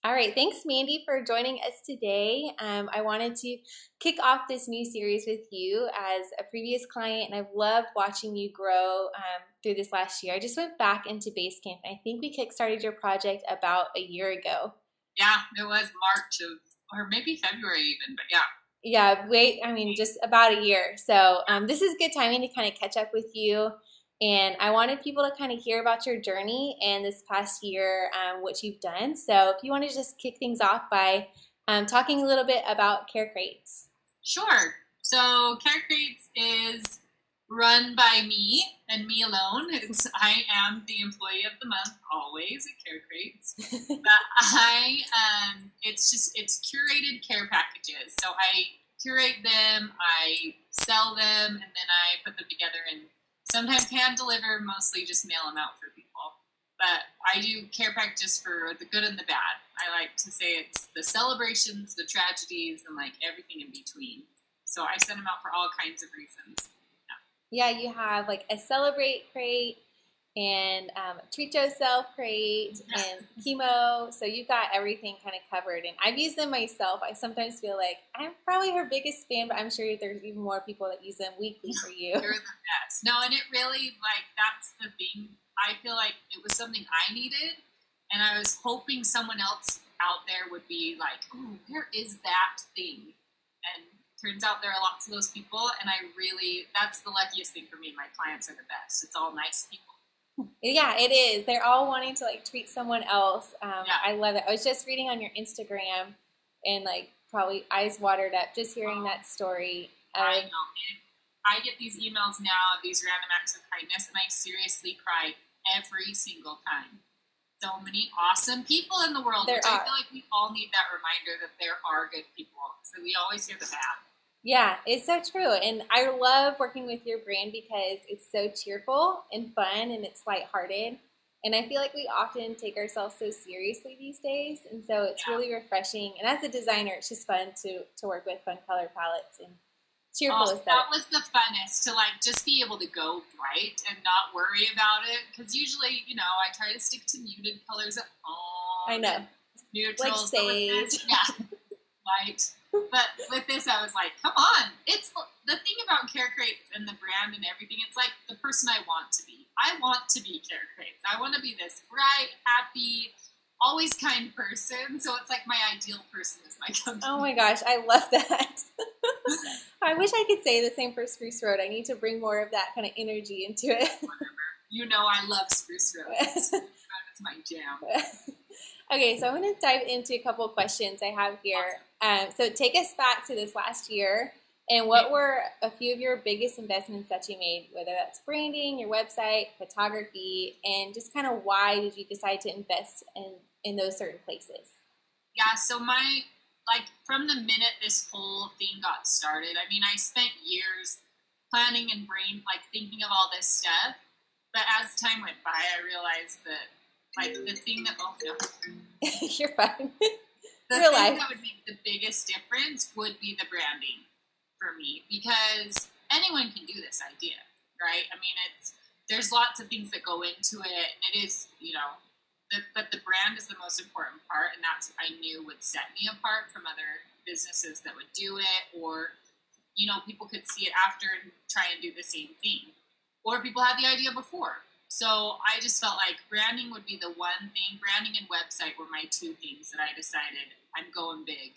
All right, thanks, Mandy, for joining us today. I wanted to kick off this new series with you as a previous client, and I've loved watching you grow through this last year. I just went back into Basecamp, and I think we kickstarted your project about a year ago. Yeah, it was March of, or maybe February even, but yeah. Yeah, just about a year. So this is good timing to kind of catch up with you. And I wanted people to kind of hear about your journey and this past year, what you've done. So if you want to just kick things off by talking a little bit about Care Crates. Sure. So Care Crates is run by me and me alone. I am the employee of the month always at Care Crates. But it's curated care packages. So I curate them, I sell them, and then I put them together and sometimes hand deliver, mostly just mail them out for people. But I do care packages for the good and the bad. I like to say it's the celebrations, the tragedies, and like everything in between. So I send them out for all kinds of reasons. Yeah, you have like a celebrate crate and treat yourself crate and chemo. So you've got everything kind of covered. And I've used them myself. I sometimes feel like I'm probably her biggest fan, but I'm sure there's even more people that use them weekly for you. You're the best. No, and it really, that's the thing. I feel like it was something I needed, and I was hoping someone else out there would be like, oh, where is that thing? And turns out there are lots of those people, and that's the luckiest thing for me. My clients are the best. It's all nice people. Yeah, it is. They're all wanting to like treat someone else. Yeah. I love it. I was just reading on your Instagram and like probably eyes watered up just hearing that story. I know. I get these emails now of these random acts of kindness, and I seriously cry every single time. So many awesome people in the world. I feel like we all need that reminder that there are good people. So we always hear the bad. Yeah, it's so true. And I love working with your brand because it's so cheerful and fun and it's lighthearted. And I feel like we often take ourselves so seriously these days. And so it's really refreshing. And as a designer, it's just fun to work with fun color palettes and cheerful aesthetics. That was the funnest, to like just be able to go bright and not worry about it. Because usually, I try to stick to muted colors at home. I know. Neutrals. Like sage. Yeah. Light. But with this, I was like, come on. It's the thing about Care Crates and the brand and everything. It's like the person I want to be. I want to be Care Crates. I want to be this bright, happy, always kind person. So it's like my ideal person is my company. Oh my gosh, I love that. I wish I could say the same for Spruce Road. I need to bring more of that kind of energy into it. Whatever. I love Spruce Road. It's my jam. Okay, so I'm going to dive into a couple of questions I have here. So take us back to this last year, and what were a few of your biggest investments that you made, whether that's branding, your website, photography, and just kind of why did you decide to invest in those certain places? Yeah, so from the minute this whole thing got started, I spent years planning and thinking of all this stuff, but as time went by, I realized that the thing that you're fine. The thing that would make the biggest difference would be the branding for me, because anyone can do this idea, right? There's lots of things that go into it, and it is, but the brand is the most important part, and that's what I knew would set me apart from other businesses that would do it, or, people could see it after and try and do the same thing, or people had the idea before. So I just felt like branding would be the one thing. Branding and website were my two things that I decided I'm going big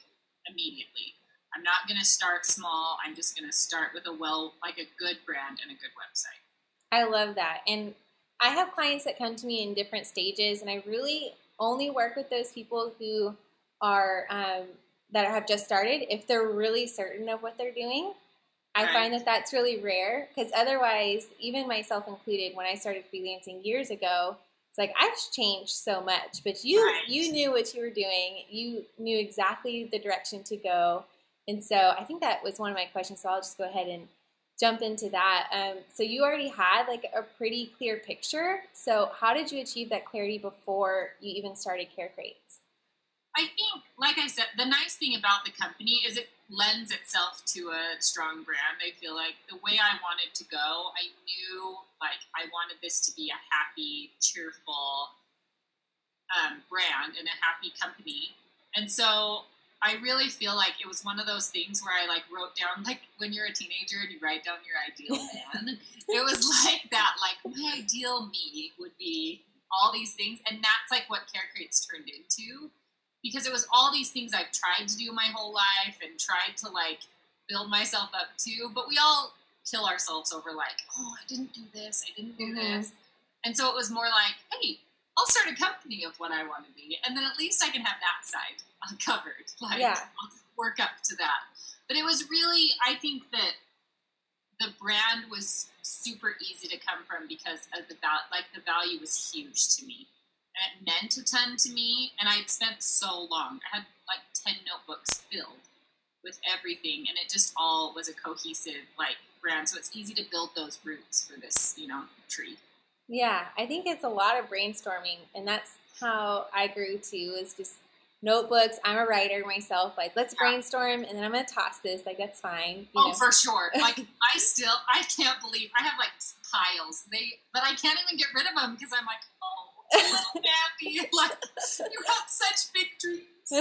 immediately. I'm not going to start small. I'm just going to start with a good brand and a good website. I love that. And I have clients that come to me in different stages, and I really only work with those people who are that have just started if they're really certain of what they're doing. I find that that's really rare, because otherwise, even myself included, when I started freelancing years ago, it's like I've changed so much, but you knew what you were doing. You knew exactly the direction to go. And so I think that was one of my questions, so I'll just go ahead and jump into that. So you already had like a pretty clear picture. So how did you achieve that clarity before you even started Care Crates? I think, like I said, the nice thing about the company is it lends itself to a strong brand. I feel like the way I wanted to go, I knew I wanted this to be a happy, cheerful, brand and a happy company. And so I really feel like it was one of those things where I like wrote down, like when you're a teenager and you write down your ideal man, it was like that, like my ideal me would be all these things. And that's like what Care Crates turned into, because it was all these things I've tried to do my whole life and tried to like build myself up to, but we all kill ourselves over like, oh, I didn't do this, I didn't do this. And so it was more like, hey, I'll start a company of what I want to be, and then at least I can have that side covered. Like, I'll work up to that. But it was really, I think that the brand was super easy to come from because of the value was huge to me. And it meant a ton to me, and I'd spent so long. I had like 10 notebooks filled with everything, and it just all was a cohesive like brand. So it's easy to build those roots for this, tree. Yeah, I think it's a lot of brainstorming, and that's how I grew too, is just notebooks. I'm a writer myself. Like, let's brainstorm, and then I'm going to toss this. Like, that's fine. You know? For sure. Like, I can't believe, I have like piles. But I can't even get rid of them because I'm like, oh, little Mandi, like, you have such big dreams.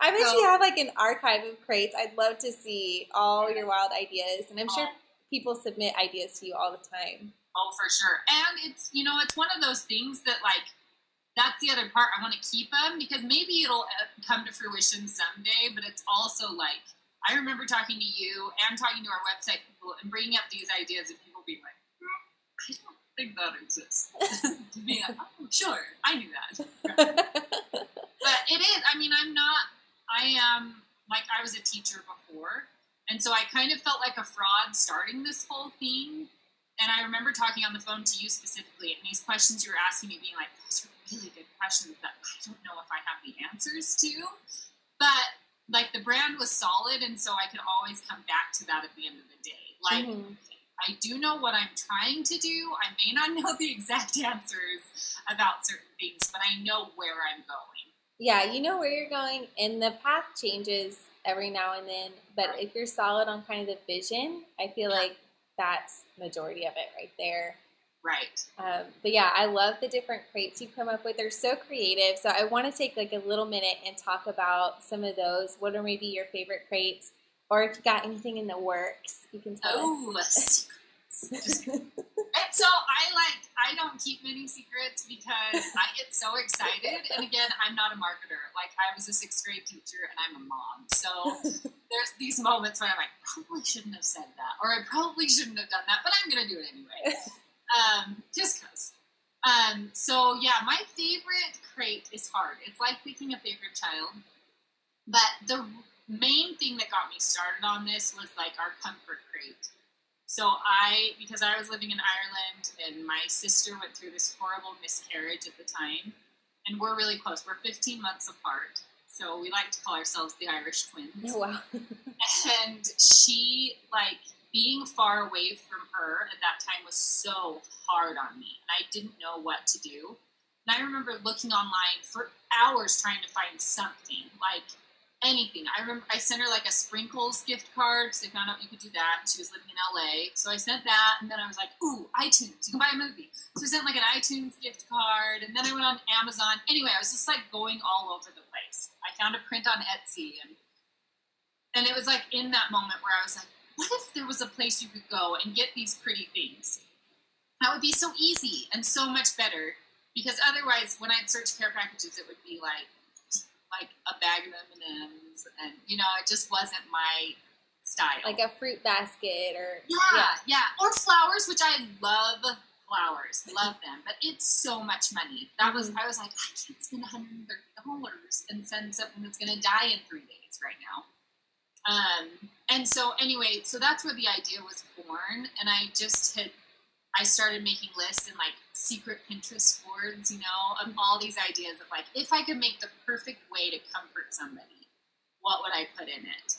I bet you have like an archive of crates. I'd love to see all your wild ideas, and I'm sure people submit ideas to you all the time. Oh, for sure. And it's, it's one of those things that, like, that's the other part. I want to keep them because maybe it'll come to fruition someday, but it's also, like, I remember talking to you and talking to our website people and bringing up these ideas and people being like, I don't think that exists. Being like, oh, sure, I knew that. But it is, I mean, I was a teacher before, and so I kind of felt like a fraud starting this whole thing. And I remember talking on the phone to you specifically, and these questions you were asking me being like, those are really good questions that I don't know if I have the answers to. But, like, the brand was solid, and so I could always come back to that at the end of the day. Like, I do know what I'm trying to do. I may not know the exact answers about certain things, but I know where I'm going. Yeah, you know where you're going, and the path changes every now and then. But if you're solid on kind of the vision, I feel like that's majority of it right there. Right. But yeah, I love the different crates you've come up with. They're so creative. So I want to take like a little minute and talk about some of those. What are maybe your favorite crates? Or if you got anything in the works, you can tell us. Secrets. And so I don't keep many secrets because I get so excited. And again, I'm not a marketer. Like, I was a 6th grade teacher and I'm a mom. So there's these moments where I'm like, probably shouldn't have said that. Or I probably shouldn't have done that, but I'm going to do it anyway. Just because. So yeah, my favorite crate is hard. It's like picking a favorite child. But the main thing that got me started on this was like our comfort crate. So because I was living in Ireland and my sister went through this horrible miscarriage at the time, and we're really close. We're 15 months apart. So we like to call ourselves the Irish twins. Oh, wow. And she, like, being far away from her at that time was so hard on me. And I didn't know what to do. And I remember looking online for hours trying to find something, like anything. I remember I sent her like a Sprinkles gift card because I found out you could do that. She was living in LA. So I sent that, and then I was like, ooh, iTunes, you can buy a movie. So I sent like an iTunes gift card, and then I went on Amazon. Anyway, I was just like going all over the place. I found a print on Etsy, and it was like in that moment where I was like, what if there was a place you could go and get these pretty things? That would be so easy and so much better, because otherwise when I'd search care packages, it would be like a bag of M&Ms, and it just wasn't my style. Like a fruit basket or or flowers, which I love. Love them, but it's so much money. I was like, I can't spend $130 and send something that's going to die in 3 days right now. And so anyway, so that's where the idea was born, and I started making lists and like secret Pinterest boards, of all these ideas of like, if I could make the perfect way to comfort somebody, what would I put in it?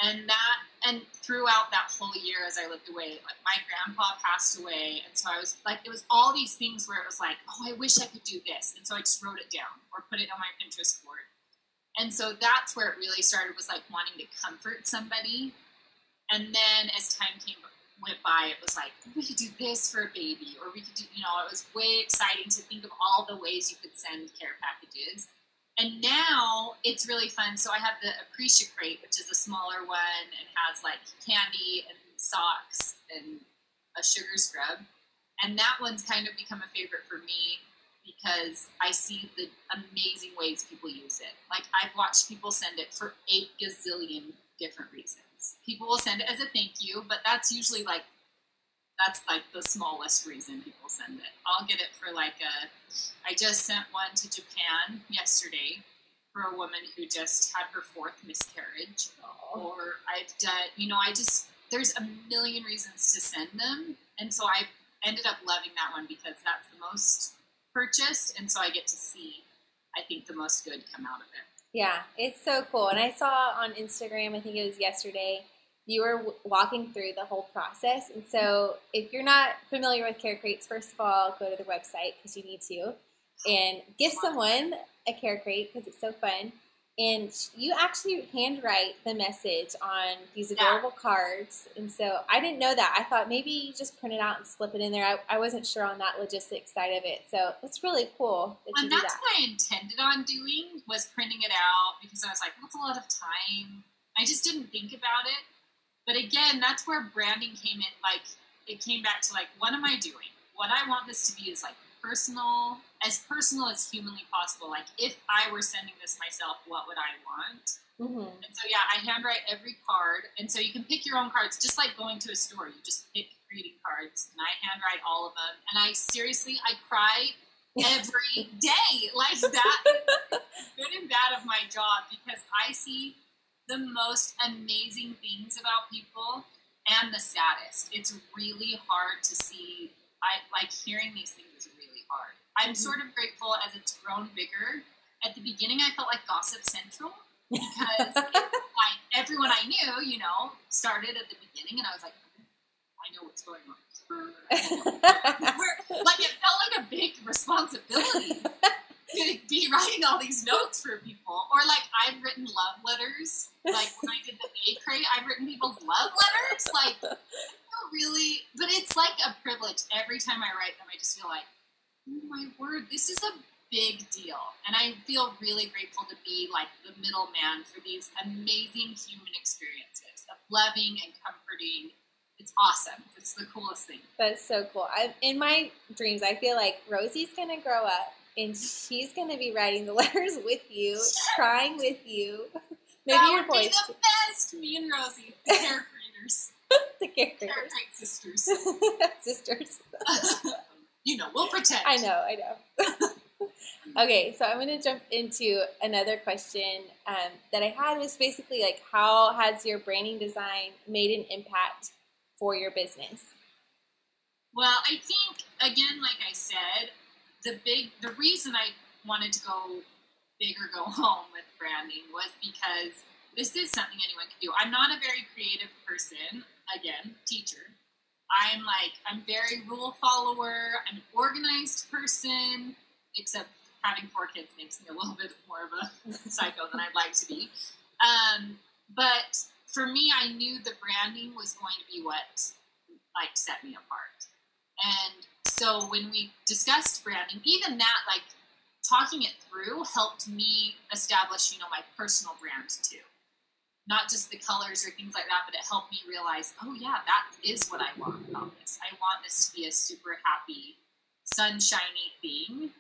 And throughout that whole year as I lived away, like my grandpa passed away, and so I was like, it was all these things where it was like, oh, I wish I could do this, and so I just wrote it down or put it on my Pinterest board. And so that's where it really started, was like wanting to comfort somebody. And then as time came went by, it was like, we could do this for a baby, or we could do, it was way exciting to think of all the ways you could send care packages. And now it's really fun. So I have the Appreciate Crate, which is a smaller one and has like candy and socks and a sugar scrub. And that one's kind of become a favorite for me because I see the amazing ways people use it. Like, I've watched people send it for 8 gazillion different reasons. People will send it as a thank you, but that's usually that's the smallest reason people send it. I'll get it for I just sent one to Japan yesterday for a woman who just had her 4th miscarriage. Oh. Or I've done, there's a million reasons to send them. And so I ended up loving that one because that's the most purchased. And so I get to see, I think, the most good come out of it. Yeah, it's so cool. And I saw on Instagram, I think it was yesterday, you were walking through the whole process. And so if you're not familiar with Care Crates, first of all, go to the website because you need to. And gift someone a Care Crate because it's so fun. And you actually handwrite the message on these adorable cards. And so I didn't know that. I thought maybe you just print it out and slip it in there. I wasn't sure on that logistics side of it. So it's really cool that you do that. And that's what I intended on doing, was printing it out, because I was like, that's a lot of time. I just didn't think about it. But again, that's where branding came in. Like, it came back to what am I doing? What I want this to be is personal as humanly possible. Like, if I were sending this myself, what would I want? Mm-hmm. And so, yeah, I handwrite every card. And so you can pick your own cards, just like going to a store. You just pick greeting cards, and I handwrite all of them. And I cry every day. Like, that is good and bad of my job, because I see the most amazing things about people and the saddest. It's really hard to see. Hearing these things is really hard. I'm sort of grateful as it's grown bigger. At the beginning, I felt like Gossip Central, because everyone I knew, started at the beginning, and I was like, I know what's going on. It felt like a big responsibility to be writing all these notes for people. Or I've written love letters. When I did the A Crate, I've written people's love letters. Really, but it's like a privilege. Every time I write them, I just feel like, oh my word, this is a big deal. And I feel really grateful to be the middleman for these amazing human experiences of loving and comforting. It's awesome. It's the coolest thing. That's so cool. In my dreams, I feel like Rosie's going to grow up and she's going to be writing the letters with you, crying with you. Maybe that your would voice. be the best. Me and Rosie, the care creators. The Care Craters. Sisters. Sisters. We'll pretend. I know. Okay, so I'm going to jump into another question that I had, was basically how has your branding design made an impact for your business? Well, I think, again, like I said, the reason I wanted to go big or go home with branding was because this is something anyone can do. I'm not a very creative person. Again, teacher. I'm very rule follower. I'm an organized person, except having 4 kids makes me a little bit more of a psycho than I'd like to be. But for me, I knew the branding was going to be what set me apart. And so when we discussed branding, even that, talking it through helped me establish, my personal brand too. Not just the colors or things like that, but it helped me realize, oh yeah, that is what I want about this. I want this to be a super happy, sunshiny thing.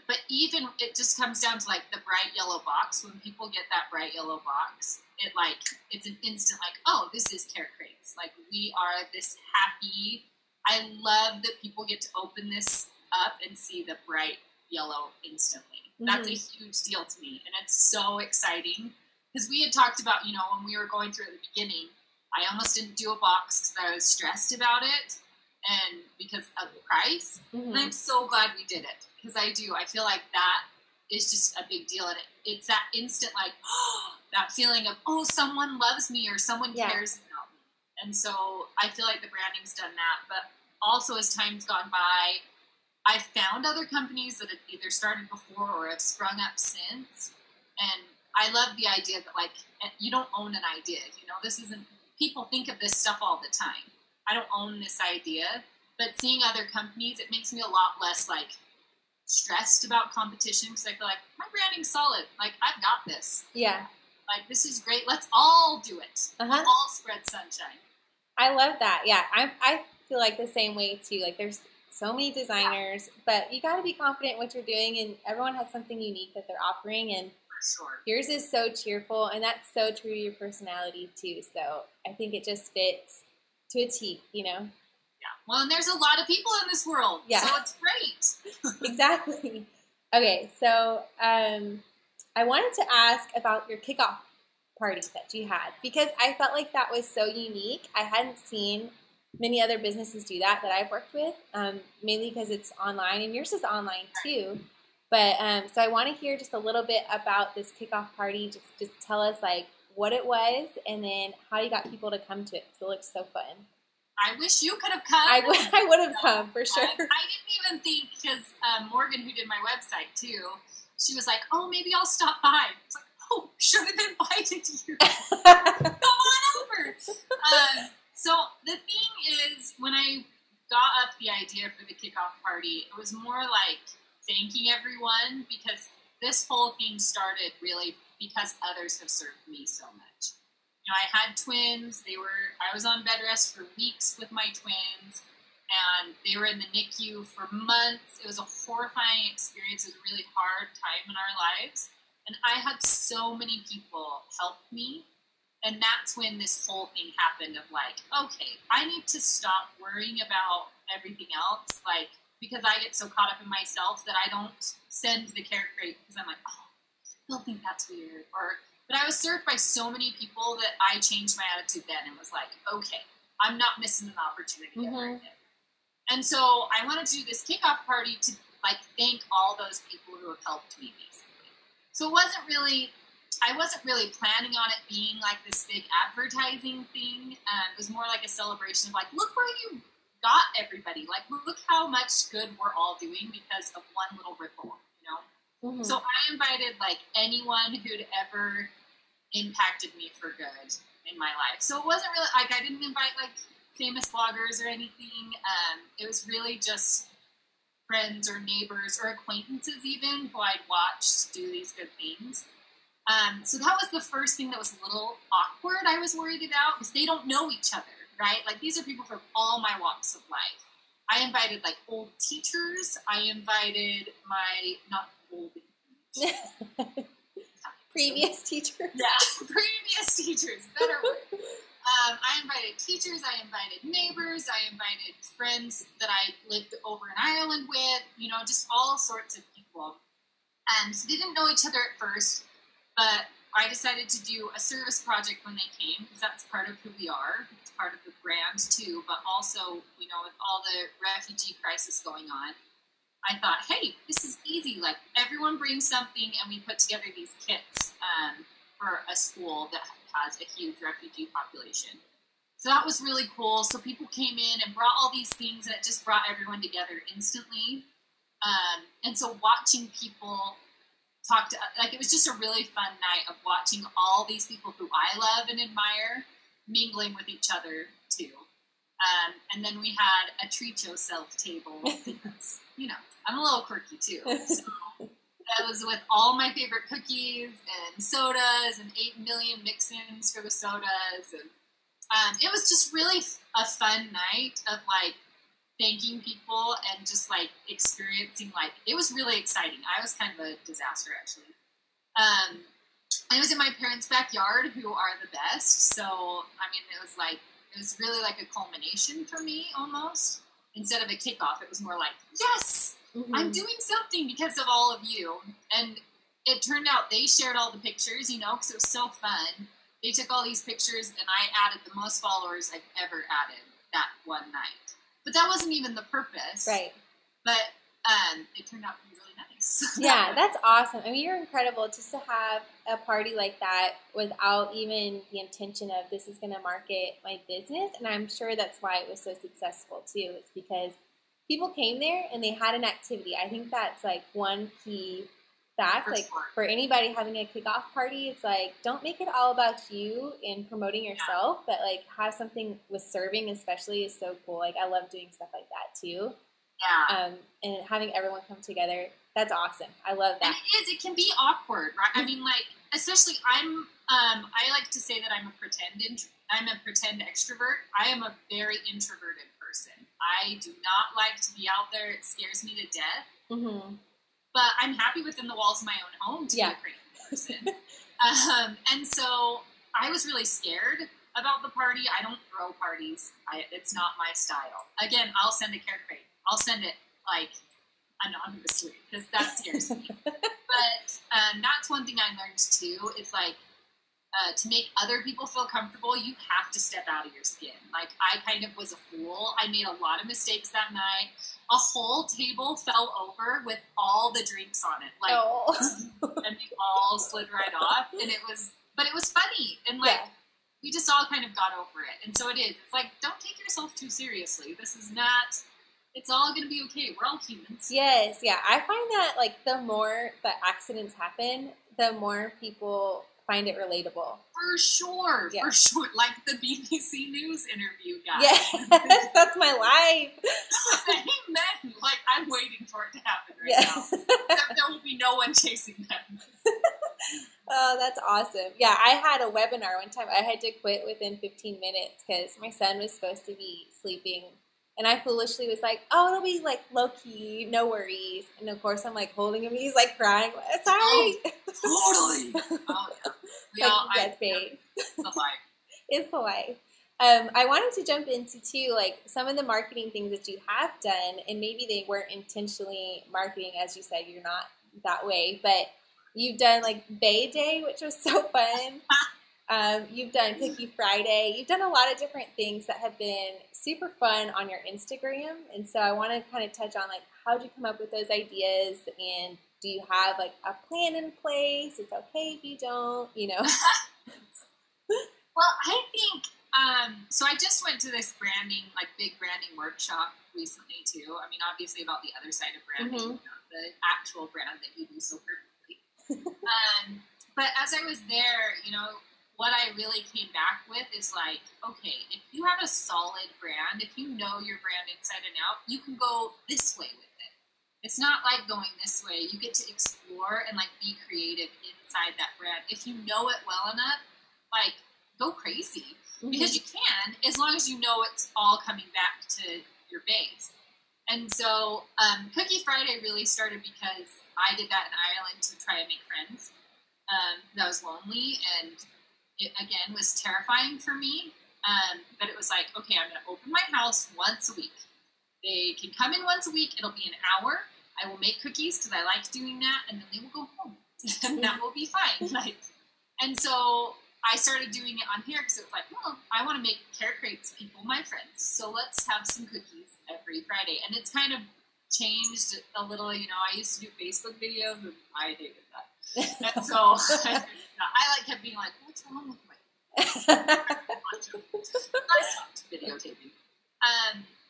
But even, it just comes down to the bright yellow box. When people get that bright yellow box, it's an instant oh, this is Care Crates. We are this happy. I love that people get to open this up and see the bright yellow instantly. Mm-hmm. That's a huge deal to me, and it's so exciting. Because we had talked about, when we were going through at the beginning, I almost didn't do a box because I was stressed about it and because of the price. Mm-hmm. And I'm so glad we did it, because I feel like that is just a big deal. And it's that instant, that feeling of, oh, someone loves me or someone cares about me. And so I feel like the branding's done that. But also, as time's gone by, I've found other companies that have either started before or have sprung up since. And I love the idea that you don't own an idea. This isn't, people think of this stuff all the time. I don't own this idea, but seeing other companies, it makes me a lot less like stressed about competition because I feel like my branding's solid. Like, I've got this. Yeah. Like, this is great. Let's all do it. All spread sunshine. I love that. Yeah, I feel like the same way too. Like, there's so many designers, but you got to be confident in what you're doing, and everyone has something unique that they're offering, and for sure. Yours is so cheerful, and that's so true to your personality too. So I think it just fits to a T, you know? Yeah. Well, and there's a lot of people in this world, so it's great. Exactly. Okay, so I wanted to ask about your kickoff party that you had, because I felt like that was so unique. I hadn't seen many other businesses do that I've worked with, mainly because it's online, and yours is online too. But so I want to hear just a little bit about this kickoff party. Just tell us like what it was, and then how you got people to come to it, because it looks so fun. I wish you could have come. I would have come for sure. I didn't even think, because Morgan, who did my website too, she was like, "Oh, maybe I'll stop by." It's like, "Oh, should have invited you. Come on over." So the thing is, when I got up the idea for the kickoff party, it was more like thanking everyone, because this whole thing started really because others have served me so much. You know, I had twins. I was on bed rest for weeks with my twins, and they were in the NICU for months. It was a horrifying experience. It was a really hard time in our lives, and I had so many people help me. And that's when this whole thing happened of like, okay, I need to stop worrying about everything else, like, because I get so caught up in myself that I don't send the carrot crate, because I'm like, oh, they'll think that's weird. But I was served by so many people that I changed my attitude then and was like, okay, I'm not missing an opportunity ever again. And so I wanted to do this kickoff party to like thank all those people who have helped me, basically. So I wasn't really planning on it being like this big advertising thing. It was more like a celebration of like, look where you got everybody. Like, look how much good we're all doing because of one little ripple, you know? Mm-hmm. So I invited like anyone who'd ever impacted me for good in my life. So it wasn't really like, I didn't invite like famous bloggers or anything. It was really just friends or neighbors or acquaintances even who I'd watched do these good things. So that was the first thing that was a little awkward. I was worried about, because they don't know each other, right? Like, these are people from all my walks of life. I invited like old teachers. I invited not old previous teachers. Yeah, previous teachers. Better word. I invited teachers. I invited neighbors. I invited friends that I lived over in Ireland with. You know, just all sorts of people. So they didn't know each other at first. But I decided to do a service project when they came, because that's part of who we are. It's part of the brand too, but also, you know, with all the refugee crisis going on, I thought, hey, this is easy. Like, everyone brings something, and we put together these kits for a school that has a huge refugee population. So that was really cool. So people came in and brought all these things, and it just brought everyone together instantly. And so watching people talk to, like, it was just a really fun night of watching all these people who I love and admire mingling with each other too. And then we had a treat yourself table. Because, you know, I'm a little quirky too. So that was with all my favorite cookies and sodas and 8 million mix-ins for the sodas. And it was just really a fun night of like thanking people and just like experiencing, like, it was really exciting. I was kind of a disaster actually. I was in my parents' backyard, who are the best. So, I mean, it was really like a culmination for me almost. Instead of a kickoff, it was more like, yes, I'm doing something because of all of you. And it turned out they shared all the pictures, you know, because it was so fun. They took all these pictures, and I added the most followers I've ever added that one night. But that wasn't even the purpose. Right. But it turned out to be really nice. Yeah, that's awesome. I mean, you're incredible just to have a party like that without even the intention of this is going to market my business. And I'm sure that's why it was so successful too. It's because people came there and they had an activity. I think that's like one key That's for like sure. for anybody having a kickoff party, it's like don't make it all about you and promoting yourself, but like have something with serving especially is so cool. Like I love doing stuff like that too. Yeah. And having everyone come together, that's awesome. I love that. And it is. It can be awkward, right? I mean, like, especially I like to say that I'm a pretend extrovert. I am a very introverted person. I do not like to be out there. It scares me to death. Mm-hmm. But I'm happy within the walls of my own home to be a crazy person. And so I was really scared about the party. I don't throw parties. It's not my style. Again, I'll send a care crate. I'll send it like anonymously because that scares me. But that's one thing I learned too. Is like to make other people feel comfortable, you have to step out of your skin. Like I kind of was a fool. I made a lot of mistakes that night. A whole table fell over with all the drinks on it, like, and they all slid right off. And it was funny, and like we just all kind of got over it. And so it is. It's like don't take yourself too seriously. This is not. It's all going to be okay. We're all humans. Yes, yeah. I find that like the more that accidents happen, the more people find it relatable. For sure. Like the BBC News interview guy. Yes, that's my life. Amen. Like I'm waiting for it to happen now. Except there will be no one chasing them. Oh, that's awesome. Yeah, I had a webinar one time. I had to quit within 15 minutes because my son was supposed to be sleeping. And I foolishly was like, oh, it'll be like low key, no worries. And of course, I'm like holding him. He's like crying. Sorry. Oh, totally. Oh, yeah. Red face. It's the life. It's the life. I wanted to jump into too, like some of the marketing things that you have done, and maybe they weren't intentionally marketing, as you said, you're not that way, but you've done like Bay Day, which was so fun. You've done Cookie Friday. You've done a lot of different things that have been super fun on your Instagram. And so I want to kind of touch on like how'd you come up with those ideas, and do you have like a plan in place? It's okay if you don't, you know. Well, I think so I just went to this big branding workshop recently too. I mean, obviously about the other side of branding, not the actual brand that you do so perfectly. But as I was there, you know, what I really came back with is like, okay, if you have a solid brand, if you know your brand inside and out, you can go this way with it. It's not like going this way. You get to explore and like be creative inside that brand. If you know it well enough, like go crazy because you can, as long as you know it's all coming back to your base. And so Cookie Friday really started because I did that in Ireland to try and make friends. That was lonely, and it, again, was terrifying for me. But it was like, okay, I'm going to open my house once a week. They can come in once a week. It'll be an hour. I will make cookies because I like doing that, and then they will go home. And that will be fine. And so I started doing it on here because it was like, well, I want to make care crates people my friends. So let's have some cookies every Friday. And it's kind of changed a little. You know, I used to do Facebook videos, and I hated that. And so I kept being like, what's wrong with my I stopped videotaping.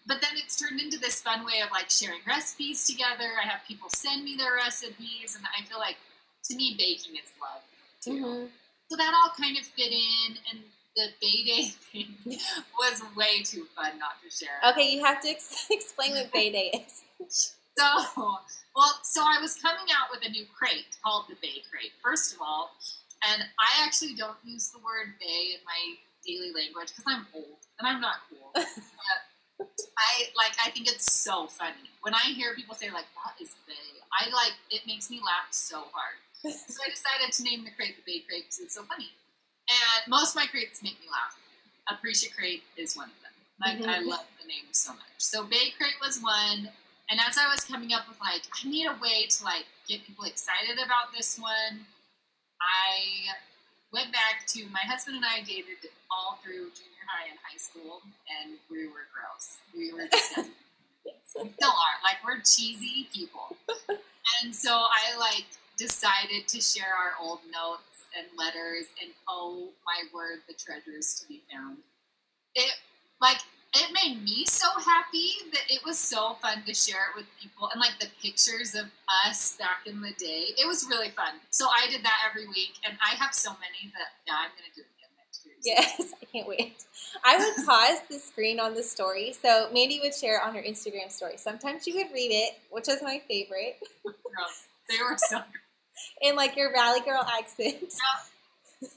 But then it's turned into this fun way of like sharing recipes together. I have people send me their recipes, and I feel like to me baking is love too. So that all kind of fit in, and the Bay Day thing was way too fun not to share. Okay, you have to explain what Bay Day is. So I was coming out with a new crate called the Bay Crate, first of all, and I actually don't use the word Bay in my daily language because I'm old and I'm not cool. I think it's so funny when I hear people say like, "What is Bay?" It makes me laugh so hard. So I decided to name the crate the Bay Crate because it's so funny. And most of my crates make me laugh. Appreciate Crate is one of them. I love the name so much. So Bay Crate was one. And as I was coming up with like, I need a way to like get people excited about this one, I went back to my husband and I dated all through junior high and high school, and we were gross. We were disgusting. We still are. Like we're cheesy people. And so I like decided to share our old notes and letters, and oh my word, the treasures to be found. it made me so happy that it was so fun to share it with people, and like the pictures of us back in the day. It was really fun. So I did that every week, and I have so many that I'm going to do it again next year. Yes, I can't wait. I would pause the screen on the story. So Mandi would share it on her Instagram story. Sometimes she would read it, which is my favorite. Gross. They were so good. In like your Valley Girl accent. Yeah.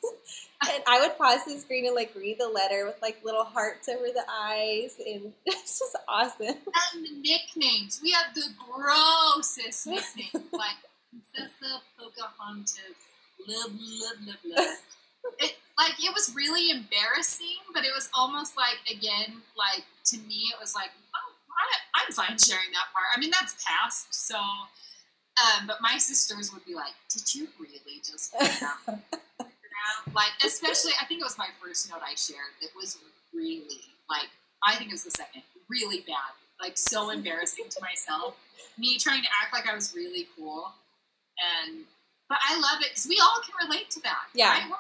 And I would pause the screen and like read the letter with like little hearts over the eyes, and it's just awesome. And the nicknames. We had the grossest nicknames, like Princessa Pocahontas, blah, blah, blah, blah. It was really embarrassing, but it was almost like, again, like, to me, it was like, oh, I'm fine sharing that part. I mean, that's past, so, but my sisters would be like, did you really just put that? Like, especially, I think it was my first note I shared that was really, like, I think it was the second, really bad. Like, so embarrassing to myself. Me trying to act like I was really cool. But I love it, because we all can relate to that. Yeah. Right?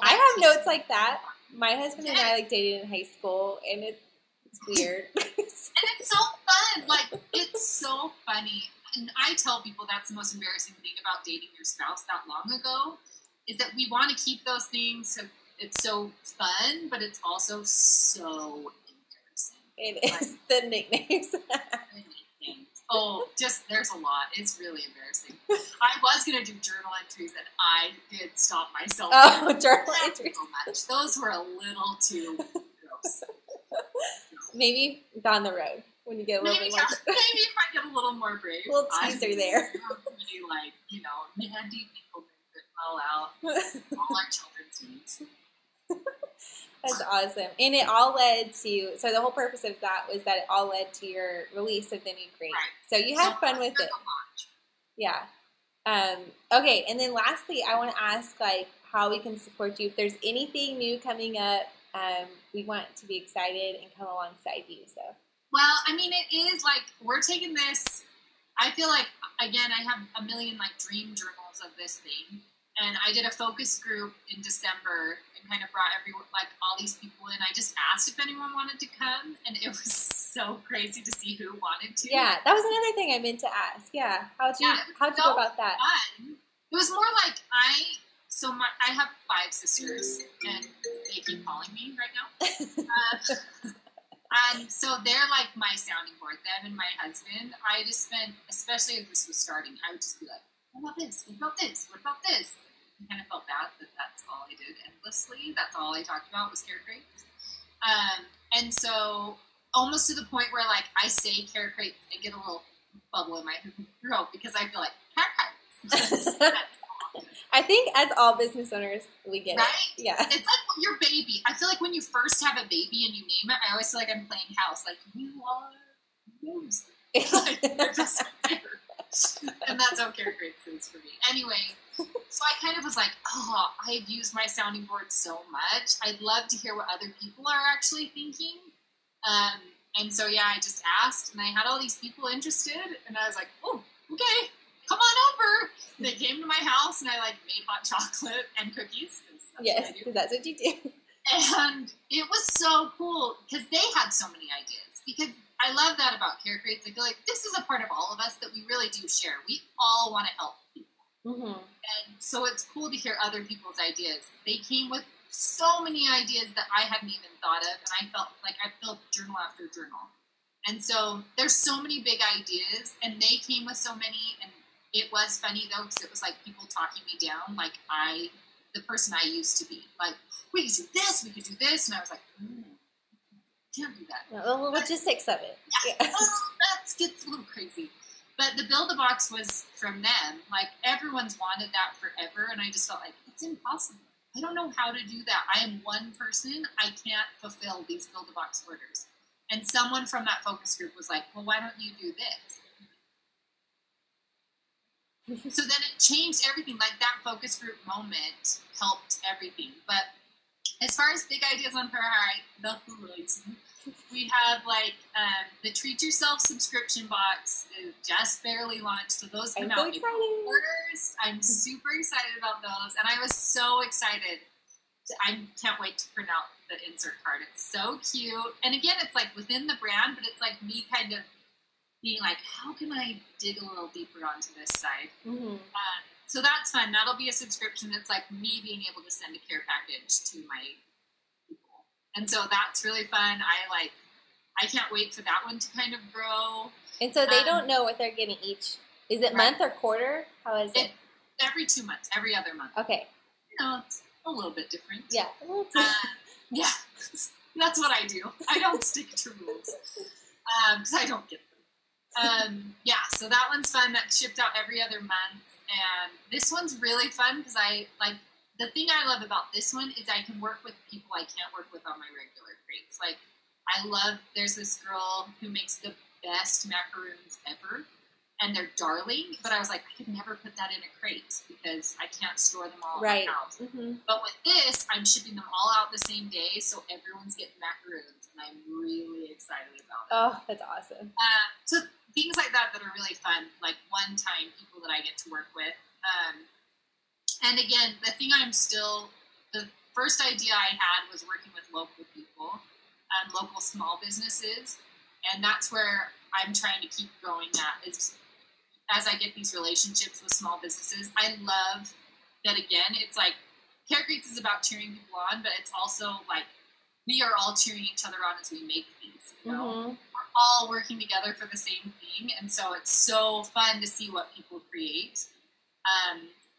I have notes like that. My husband and I, like, dated in high school, and it's weird. And it's so fun. Like, it's so funny. And I tell people that's the most embarrassing thing about dating your spouse that long ago, is that we want to keep those things so it's so fun, but it's also so embarrassing. It is the nicknames. Oh, just there's a lot. It's really embarrassing. I was going to do journal entries, and I did stop myself. Oh, journal entries. So much. Those were a little too gross. Maybe down the road when you get a little bit more. Maybe if I get a little more brave. A little teaser there. Be like, Mandi people all out all our children's needs. That's awesome. And it all led to, so the whole purpose of that was that it all led to your release of the new crate. Right. So you had fun with it. Yeah. Okay. And then lastly, I want to ask like how we can support you. If there's anything new coming up, we want to be excited and come alongside you. So. Well, I mean, it is like, we're taking this, I feel like, again, I have a million like dream journals of this thing. And I did a focus group in December and kind of brought all these people in. I just asked if anyone wanted to come, and it was so crazy to see who wanted to. Yeah, that was another thing I meant to ask. Yeah, how'd you go about that? Fun. It was more like I have 5 sisters, and they keep calling me right now. And so they're like my sounding board. Them and my husband. I just spent, especially as this was starting, I would just be like, what about this? What about this? What about this? I kind of felt bad that that's all I did endlessly. That's all I talked about was carrot crates. And so almost to the point where like I say carrot crates and get a little bubble in my throat because I feel like carrot crates. I think as all business owners, we get right? it. Yeah. It's like your baby. I feel like when you first have a baby and you name it, I always feel like I'm playing house. Like, you are yours. Like, they're just there. And that's how carrot crates is for me. Anyway, so I kind of was like, oh, I've used my sounding board so much. I'd love to hear what other people are actually thinking. And so, yeah, I just asked, and I had all these people interested, and I was like, oh, okay, come on over. And they came to my house, and I, like, made hot chocolate and cookies. Yes, because that's what you do. And it was so cool, because they had so many ideas. Because I love that about carrot crates. I feel like this is a part of all of us that we really do share. We all want to help people. Mm-hmm. And so it's cool to hear other people's ideas. They came with so many ideas that I hadn't even thought of, and I felt like I filled journal after journal. And so there's so many big ideas, and they came with so many, and it was funny, though, because it was like people talking me down, like the person I used to be. Like, we could do this, and I was like, can't do that. Well, logistics of it. Yeah. That gets a little crazy. But the Build-A-Box was from them. Like, everyone's wanted that forever, and I just felt like, it's impossible. I don't know how to do that. I am one person. I can't fulfill these Build-A-Box orders. And someone from that focus group was like, well, why don't you do this? So then it changed everything. Like, that focus group moment helped everything. But as far as big ideas on the horizon, we have, like, the Treat Yourself subscription box is just barely launched, so those come out April 1st. I'm super excited about those, and I was so excited I can't wait to print out the insert card. It's so cute. And again, it's like within the brand, but it's like me kind of being like, how can I dig a little deeper onto this side? Mm-hmm. So that's fun. That'll be a subscription. It's like me being able to send a care package to my people. And so that's really fun. I can't wait for that one to kind of grow. And so they don't know what they're getting each. Is it month or quarter? How is it? Every 2 months, every other month. Okay. It's a little bit different. Yeah. Yeah, that's what I do. I don't stick to rules because I don't get them. Yeah, so that one's fun. That shipped out every other month. And this one's really fun because the thing I love about this one is I can work with people I can't work with on my regular crates. Like, there's this girl who makes the best macaroons ever, and they're darling, but I was like, I could never put that in a crate because I can't store them all in my house. Mm-hmm. But with this, I'm shipping them all out the same day, so everyone's getting macaroons, and I'm really excited about it. Oh, that's awesome. So things like that are really fun, like one-time people that I get to work with. And again, the first idea I had was working with local people, local small businesses, and that's where I'm trying to keep growing that is as I get these relationships with small businesses. I love that, again, it's like Care Crates is about cheering people on, but it's also like we are all cheering each other on as we make these, you know? Mm-hmm. We're all working together for the same thing, and so it's so fun to see what people create.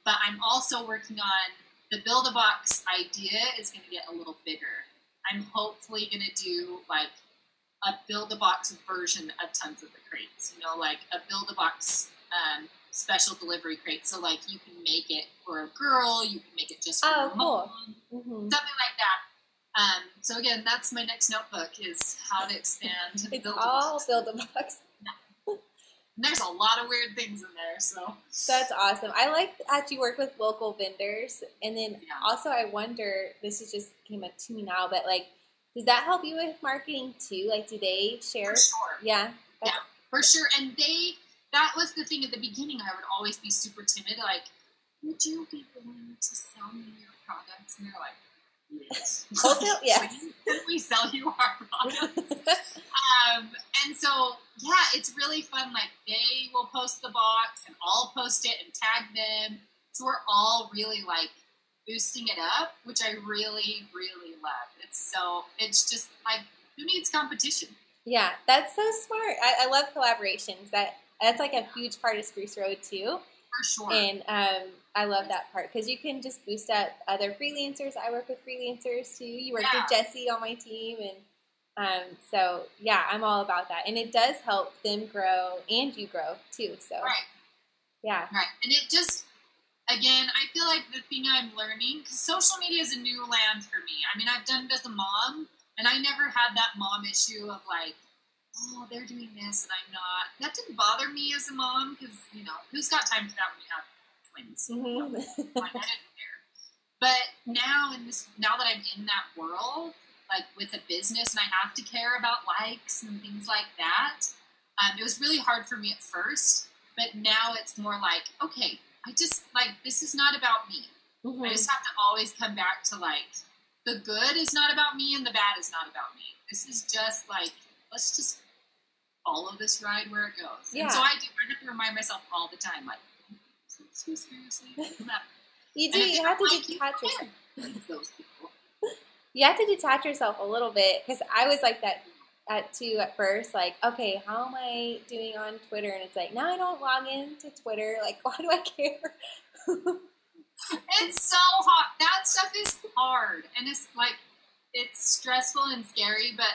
But I'm also working on the Build-A-Box idea is going to get a little bigger. I'm hopefully going to do like a Build-A-Box version of tons of the crates, you know, like a Build-A-Box special delivery crate. So like you can make it for a girl, you can make it just for a mom, something like that. So again, that's my next notebook is how to expand. It's all Build-A-Box. There's a lot of weird things in there, so. That's awesome. I like that you work with local vendors, and then also I wonder, this is just came up to me now, but like, does that help you with marketing too? Like, do they share? For sure. Yeah. Yeah, for sure. And that was the thing at the beginning. I would always be super timid, like, would you be willing to sell me your products? And they're like, yes. Wholesale? Yes. Can we sell you our products? And so, yeah, it's really fun. Like, they will post the box, and I'll post it and tag them. So we're all really, like, boosting it up, which I really, really love. It's just, like, who needs competition? Yeah, that's so smart. I love collaborations. That's, like, a huge part of Spruce Road, too. For sure. And I love that part because you can just boost up other freelancers. I work with freelancers, too. You work with Jesse on my team, and so, yeah, I'm all about that. And it does help them grow and you grow, too. So, yeah. Right. And it just, again, I feel like the thing I'm learning, because social media is a new land for me. I mean, I've done it as a mom, and I never had that mom issue of like, oh, they're doing this and I'm not. That didn't bother me as a mom because, you know, who's got time for that when you have twins? Mm-hmm. I didn't care. But now that I'm in that world, like with a business and I have to care about likes and things like that, it was really hard for me at first. But now it's more like, okay, I just, like, this is not about me. Mm-hmm. I just have to always come back to, like, the good is not about me and the bad is not about me. This is just, like, let's just follow this ride where it goes. Yeah. And so I have to remind myself all the time, like, so seriously? You do. You have to detach yourself. Those people. You have to detach yourself a little bit, because I was like that too at first. Like, okay, how am I doing on Twitter? And it's like, now I don't log into Twitter. Like, why do I care? It's so hard. That stuff is hard, and it's like it's stressful and scary. But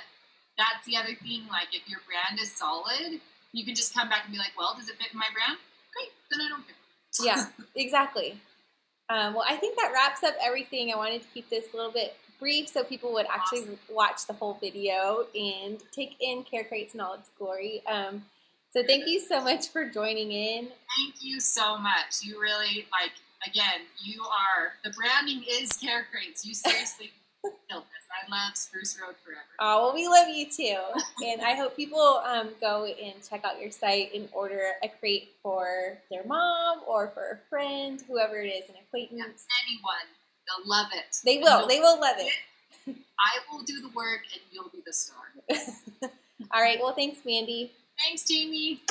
that's the other thing. Like, if your brand is solid, you can just come back and be like, well, does it fit in my brand? Great, then I don't care. Yeah, exactly. Well, I think that wraps up everything. I wanted to keep this a little bit brief so people would actually watch the whole video and take in Care Crates in all its glory. So thank you so much for joining in. Thank you so much. You really, like, again, you are, the branding is Care Crates. You seriously killed this. I love Spruce Road forever. Oh, well, we love you too. And I hope people go and check out your site and order a crate for their mom or for a friend, whoever it is, an acquaintance. Yeah, anyone. They'll love it. They will. They will love it. I will do the work, and you'll be the star. All right. Well, thanks, Mandi. Thanks, Jamie.